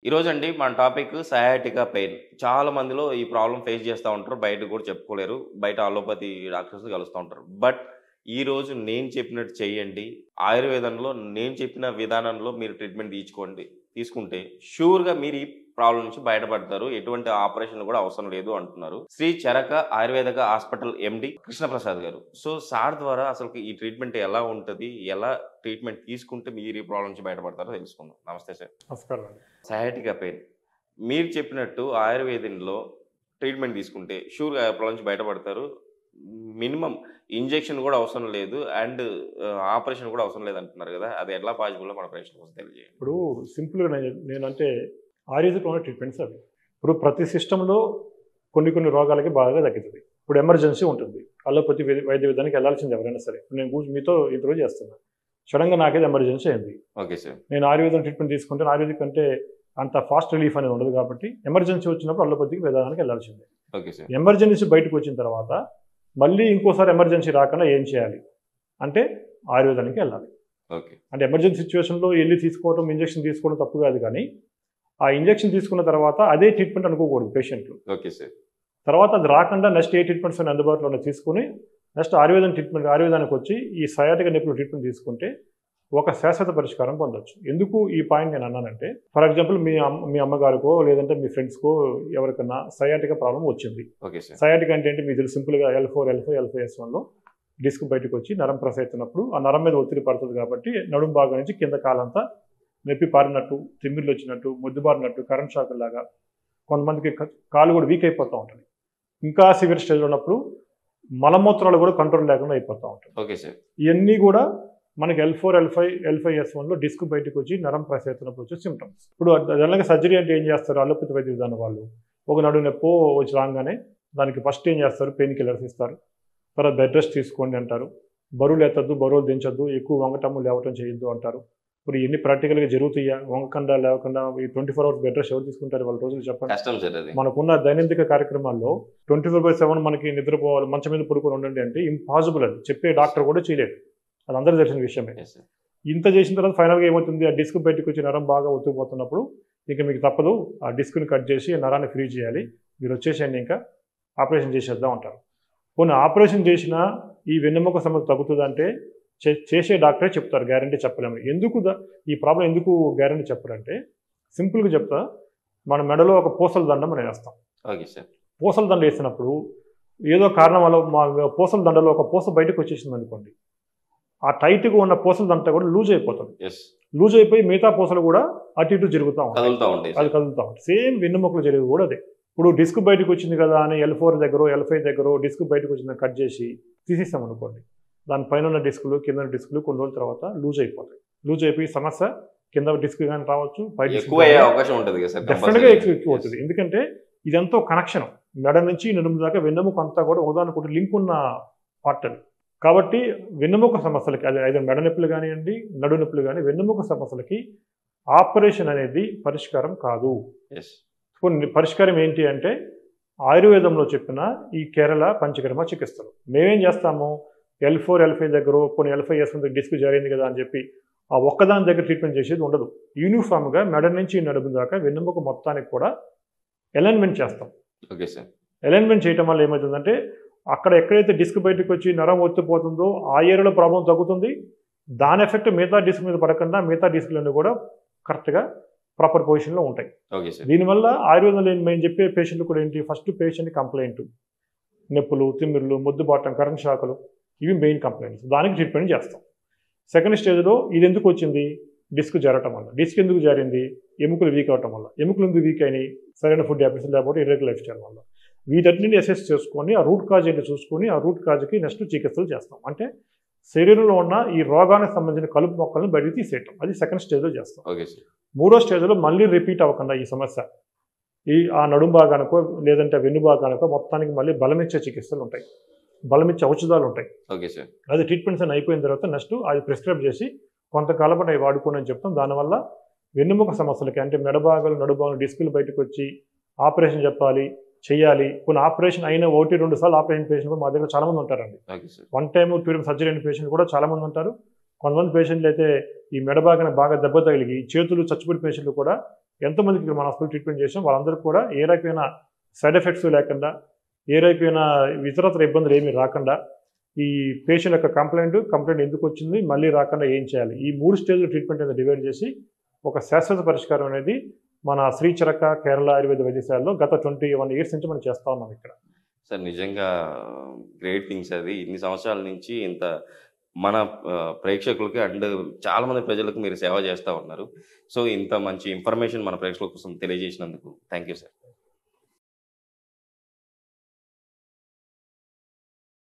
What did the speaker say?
ఈరోజండి మన topic sciatica pain. చాలా మందిలో ఈ ప్రాబ్లమ్ ఫేస్ చేస్తా ఉంటారు. బయట కూడా చెప్పుకోలేరు. బయట అలోపతి డాక్టర్స్‌ని కలుస్తా ఉంటారు. బట్ ఈరోజు నేను చెప్పినట్టు చేయండి. ఆయుర్వేదంలో నేను చెప్పిన విధానంలో మీరు ట్రీట్మెంట్ తీసుకుంటే ష్యూర్‌గా మీరు ఈ ప్రాబ్లమ్ నుంచి బయటపడతారు. ఎటువంటి ఆపరేషన్‌లు కూడా అవసరం లేదు అంటున్నారు. శ్రీ చరక ఆయుర్వేదిక హాస్పిటల్ ఎండీ కృష్ణప్రసాద్ గారు. సో సార్ ద్వారా అసలుకి ఈ ట్రీట్మెంట్ ఎలా ఉంటది? ఎలా ట్రీట్మెంట్ తీసుకుంటే మీరు ఈ ప్రాబ్లమ్ నుంచి బయటపడతారో తెలుసుకుందాం. నమస్తే సార్. నమస్కారం అండి. Sciatica pain. మీరు చెప్పినట్టు ఆయుర్వేదంలో ట్రీట్మెంట్ తీసుకుంటే షూర్‌గా ఆ ప్రాబ్లమ్ నుంచి బయటపడతారు. మినిమమ్ ఇంజెక్షన్ కూడా అవసరం లేదు. అండ్ ఆపరేషన్ కూడా అవసరం లేదంటున్నారు గదా! అది ఎట్లా పాసిబులో మన ప్రేక్షకుల కోసం తెలియజేయండి. ఇప్పుడు సింపుల్‌గా నేనంటే ఆయుర్వేదిక్‌లో ఉన్న ట్రీట్మెంట్స్ అవి. ఇప్పుడు ప్రతి సిస్టమ్‌లో కొన్ని రోగాలకి బాగా తగ్గుతది. ఇప్పుడు ఎమర్జెన్సీ ఉంటుంది. అలోపతి వైద్య విధానానికి వెళ్ళాల్సింది ఎవరైనా సరే. నేను మీతో ఇంటర్వ్యూ చేస్తున్నా. సడెన్‌గా నాకేదో ఎమర్జెన్సీ అయింది. Okay sir. నేను ఆయుర్వేదం ట్రీట్మెంట్ తీసుకుంటే ఆయుర్వేదిక్ అంటే అంత ఫాస్ట్ రిలీఫ్ అనేది ఉండదు కాబట్టి ఎమర్జెన్సీ వచ్చినప్పుడు అలోపతికి విధానానికి వెళ్ళాల్సిందే. Okay sir. ఎమర్జెన్సీ బయటకు వచ్చిన తర్వాత మళ్ళీ ఇంకోసారి ఎమర్జెన్సీ రాకుండా ఏం చేయాలి? అంటే ఆయుర్వేదానికి వెళ్ళాలి. ఓకే. అంటే ఎమర్జెన్సీ సిచ్యువేషన్‌లో ఎళ్లి తీసుకోవడం, ఇంజెక్షన్ తీసుకోవడం తప్పు కాదు కానీ, ఆ ఇంజెక్షన్ తీసుకున్న తర్వాత అదే ట్రీట్మెంట్ అనుకోకూడదు పేషెంట్లు. Okay sir. తర్వాత అది రాకుండా నెక్స్ట్ ఏ ట్రీట్మెంట్స్ ఉన్నాయి అందుబాటులో ఉన్నవి తీసుకొని, నెక్స్ట్ ఆయుర్వేదానికి వచ్చి ఈ సయాటికా నొప్పుల ట్రీట్మెంట్ తీసుకుంటే ఒక శాశ్వత పరిష్కారం పొందొచ్చు. ఎందుకు ఈ పాయింట్ నేను అన్నానంటే, ఫర్ ఎగ్జాంపుల్ మీ అమ్మగారికో లేదంటే మీ ఫ్రెండ్స్‌కో ఎవరికన్నా సయాటికా ప్రాబ్లమ్ వచ్చింది. Okay sir. సయాటికా అంటే ఏంటి మీకు సింపుల్‌గా L4, L5, L5S1లో డిస్క్ బయటకు వచ్చి నరం ప్రెస్ అవుతున్నప్పుడు ఆ నరం మీద ఒత్తిడి పడుతుంది కాబట్టి నడుము భాగం నుంచి కింద కాలంతా నొప్పి పారినట్టు, తిమ్మిర్లు వచ్చినట్టు, మొద్దుబారినట్టు, కరెంట్ షాక్ లాగా కొంతమందికి కాలు కూడా వీక్ అయిపోతూ ఉంటుంది. ఇంకా సివియర్ స్టేజ్లో ఉన్నప్పుడు మలమూత్రాలు కూడా కంట్రోల్ లేకుండా అయిపోతూ ఉంటుంది. Okay sir. ఇవన్నీ కూడా మనకి L4, L5, L5S1లో డిస్క్ బయటకు వచ్చి నరం ప్రెస్ అవుతున్నప్పుడు వచ్చే సిమ్టమ్స్. ఇప్పుడు జనరల్గా సర్జరీ అంటే ఏం చేస్తారు అలోపతి వైద్య విధానం వాళ్ళు? ఒక నడుము నొప్పి వచ్చి రాగానే దానికి ఫస్ట్ ఏం చేస్తారు? పెయిన్ కిల్లర్స్ ఇస్తారు. తర్వాత బెడ్ రెస్ట్ తీసుకోండి అంటారు. బరువులు ఎత్తద్దు, బరువులు దించొద్దు, ఎక్కువ వంగటము లేవటం చేయొద్దు అంటారు. ఇప్పుడు ఇవన్నీ ప్రాక్టికల్‌గా జరుగుతాయా? వంగకుండా లేవకుండా ఈ 24 అవర్స్ బెడ్ రెస్ట్ ఎవరు తీసుకుంటారు వాళ్ళ రోజులు చెప్పండి. కష్టం సార్ అది. మనకున్న దైనందిక కార్యక్రమాల్లో 24/7 మనకి నిద్రపోవాలి, మంచం మీద పడుకొని ఉండండి అంటే ఇంపాసిబుల్ అది. చెప్పే డాక్టర్ కూడా చేయలేడు. అది అందరికీ తెలిసిన విషయమే. Yes sir. ఇంత చేసిన తర్వాత ఫైనల్‌గా ఏమవుతుంది? ఆ డిస్క్ బయటకు వచ్చి నరం బాగా ఒత్తుకుపోతున్నప్పుడు ఇక మీకు తప్పదు. ఆ డిస్క్‌ని కట్ చేసి నరాన్ని ఫ్రీ చేయాలి. మీరు వచ్చేసేయండి ఇంకా ఆపరేషన్ చేసేద్దాం అంటారు. పోనీ ఆపరేషన్ చేసినా ఈ వెన్నెముక సమస్య తగ్గుతుందంటే చేసే డాక్టరే చెప్తారు. గ్యారంటీ చెప్పలేము. ఈ ప్రాబ్లం ఎందుకు గ్యారంటీ చెప్పరంటే సింపుల్‌గా చెప్తా. మన మెడలో ఒక పూసల దండం మనం వేస్తాం. Okay sir. పూసల దండ వేసినప్పుడు ఏదో కారణం వల్ల మా పూసల దండలో ఒక పూస బయటకు వచ్చేసింది అనుకోండి. ఆ టైట్‌గా ఉన్న పూసల దండ కూడా లూజ్ అయిపోతుంది. యెస్. లూజ్ అయిపోయి మిగతా పూసలు కూడా అటు ఇటు జరుగుతూ ఉంటాయి. కదులుతా ఉంటాయి అది సార్. కదులుతూ ఉంటాయి. సేమ్ వెన్నెముకలు జరిగేది కూడా అదే. ఇప్పుడు డిస్క్ బయటకు వచ్చింది కదా అని L4 దగ్గర, L5 దగ్గర డిస్క్ బయటకు వచ్చిందని కట్ చేసి తీసేసాం అనుకోండి. దాని పైన ఉన్న డిస్కులు, కింద ఉన్న డిస్కులు కొన్ని రోజుల తర్వాత లూజ్ అయిపోతాయి. లూజ్ అయిపోయి సమస్య కింద డిస్క్ కానీ రావచ్చు, పై డిస్క్ ఎక్కువ అయ్యే అవకాశం ఉంటది కదా సార్. డెఫినెట్‌గా ఎక్కువ అవుతుంది. ఎందుకంటే ఇదంతా కనెక్షన్ మెడ నుంచి నడుము దాకా వెన్నెముక అంతా కూడా ఉదాహరణకు లింక్ ఉన్న పార్ట్ అది. కాబట్టి వెన్నెముక సమస్యలకి అది ఐదర్ మెడ నొప్పులు కానివ్వండి, నడు నొప్పులు కానీ వెన్నెముక సమస్యలకి ఆపరేషన్ అనేది పరిష్కారం కాదు. యెస్. పరిష్కారం ఏంటి అంటే ఆయుర్వేదంలో చెప్పిన ఈ కేరళ పంచకర్మ చికిత్సలు. మేమేం చేస్తాము? L4, L5 దగ్గర కొన్ని L5S1 డిస్క్ జరిగింది కదా అని చెప్పి ఆ ఒక్కదాని దగ్గర ట్రీట్మెంట్ చేసేది ఉండదు. యూనిఫామ్‌గా మెడ నుంచి నడుము దాకా వెన్నెముక మొత్తానికి కూడా అలైన్మెంట్ చేస్తాం. Okay sir. అలైన్మెంట్ చేయటం వల్ల ఏమవుతుందంటే అక్కడ ఎక్కడైతే డిస్క్ బయటకు వచ్చి నరం ఒత్తిపోతుందో ఆ ఏరియాలో ప్రాబ్లం తగ్గుతుంది. దాని ఎఫెక్ట్ మిగతా డిస్క్ మీద పడకుండా మిగతా డిస్క్లన్నీ కూడా కరెక్ట్‌గా ప్రాపర్ పొజిషన్‌లో ఉంటాయి. Okay sir. దీనివల్ల ఆయుర్వేదంలో మేము చెప్పే పేషెంట్లు కూడా ఏంటి? ఫస్ట్ పేషెంట్ కంప్లైంట్ నొప్పులు, తిమ్మిర్లు, మొద్దుబారటం, కరెంట్ షాకులు ఇవి మెయిన్ కంప్లైంట్స్. దానికి ట్రీట్మెంట్ చేస్తాం. సెకండ్ స్టేజ్‌లో ఇది ఎందుకు వచ్చింది? డిస్క్ జరగటం వల్ల. డిస్క్ ఎందుకు జారింది? ఎముకలు వీక్ అవటం వల్ల. ఎముకలు ఎందుకు వీక్ అయినాయి? సరైన ఫుడ్ హ్యాబిట్స్ లేకపోతే ఇర్రెగ్యులర్ లైఫ్ స్టైల్ వల్ల. వీటన్నిటిని అసెస్ చేసుకొని ఆ రూట్ కాజ్ ఏంటో చూసుకొని ఆ రూట్ కాజ్‌కి నెక్స్ట్ చికిత్సలు చేస్తాం. అంటే శరీరంలో ఉన్న ఈ రోగానికి సంబంధించిన కలుపు మొక్కలను బయటకు తీసేయటం. అది సెకండ్ స్టేజ్‌లో చేస్తాం. Okay sir. మూడో స్టేజ్‌లో మళ్ళీ రిపీట్ అవ్వకుండా ఈ సమస్య ఆ నడుము భాగానికో లేదంటే వెన్ను భాగానికో మొత్తానికి మళ్ళీ బలమిచ్చే చికిత్సలు ఉంటాయి. బలమిచ్చే ఔషధాలు ఉంటాయి. Okay sir. అది ట్రీట్మెంట్స్ అన్ని అయిపోయిన తర్వాత నెక్స్ట్ అది ప్రిస్క్రైబ్ చేసి కొంతకాలం పాటు అవి వాడుకోండి అని చెప్తాం. దానివల్ల వెన్నెముక సమస్యలకి అంటే మెడ భాగాలు, నడుము భాగాలు డిస్కులు బయటకు వచ్చి ఆపరేషన్ చేయాలి. కొన్ని ఆపరేషన్ అయిన 1-2 సార్లు ఆపరేషన్ పేషెంట్ కూడా మా దగ్గర చాలామంది ఉంటారండి. Okay sir. 1 time 2 time surgery అయిన పేషెంట్ కూడా చాలామంది ఉంటారు. కొంతమంది పేషెంట్లు అయితే ఈ మెడ భాగాన బాగా దెబ్బ తగిలి చేతులు చచ్చిపోయిన పేషెంట్లు కూడా ఎంతమందికి ఇక్కడ మన హాస్పిటల్ ట్రీట్మెంట్ చేసాం వాళ్ళందరూ కూడా ఏ రకమైన సైడ్ ఎఫెక్ట్స్ లేకుండా, ఏ రకమైన ఇతరత్ర ఇబ్బందులు ఏమీ రాకుండా, ఈ పేషెంట్ యొక్క కంప్లైంట్ ఎందుకు వచ్చింది, మళ్ళీ రాకుండా ఏం చేయాలి, ఈ 3 స్టేజ్లో ట్రీట్మెంట్ అనేది డివైడ్ చేసి ఒక శాశ్వత పరిష్కారం అనేది మన శ్రీ చరక కేరళ ఆయుర్వేద వైద్యశాలలో గత 21 years నుంచి మనం చేస్తూ ఉన్నాం ఇక్కడ. సార్ నిజంగా గ్రేట్ థింగ్స్ అది. ఇన్ని సంవత్సరాల నుంచి ఇంత మన ప్రేక్షకులకి అండ్ చాలా మంది ప్రజలకు మీరు సేవ చేస్తూ ఉన్నారు. సో ఇంత మంచి ఇన్ఫర్మేషన్ మన ప్రేక్షకుల కోసం తెలియజేసినందుకు థ్యాంక్ యూ సార్.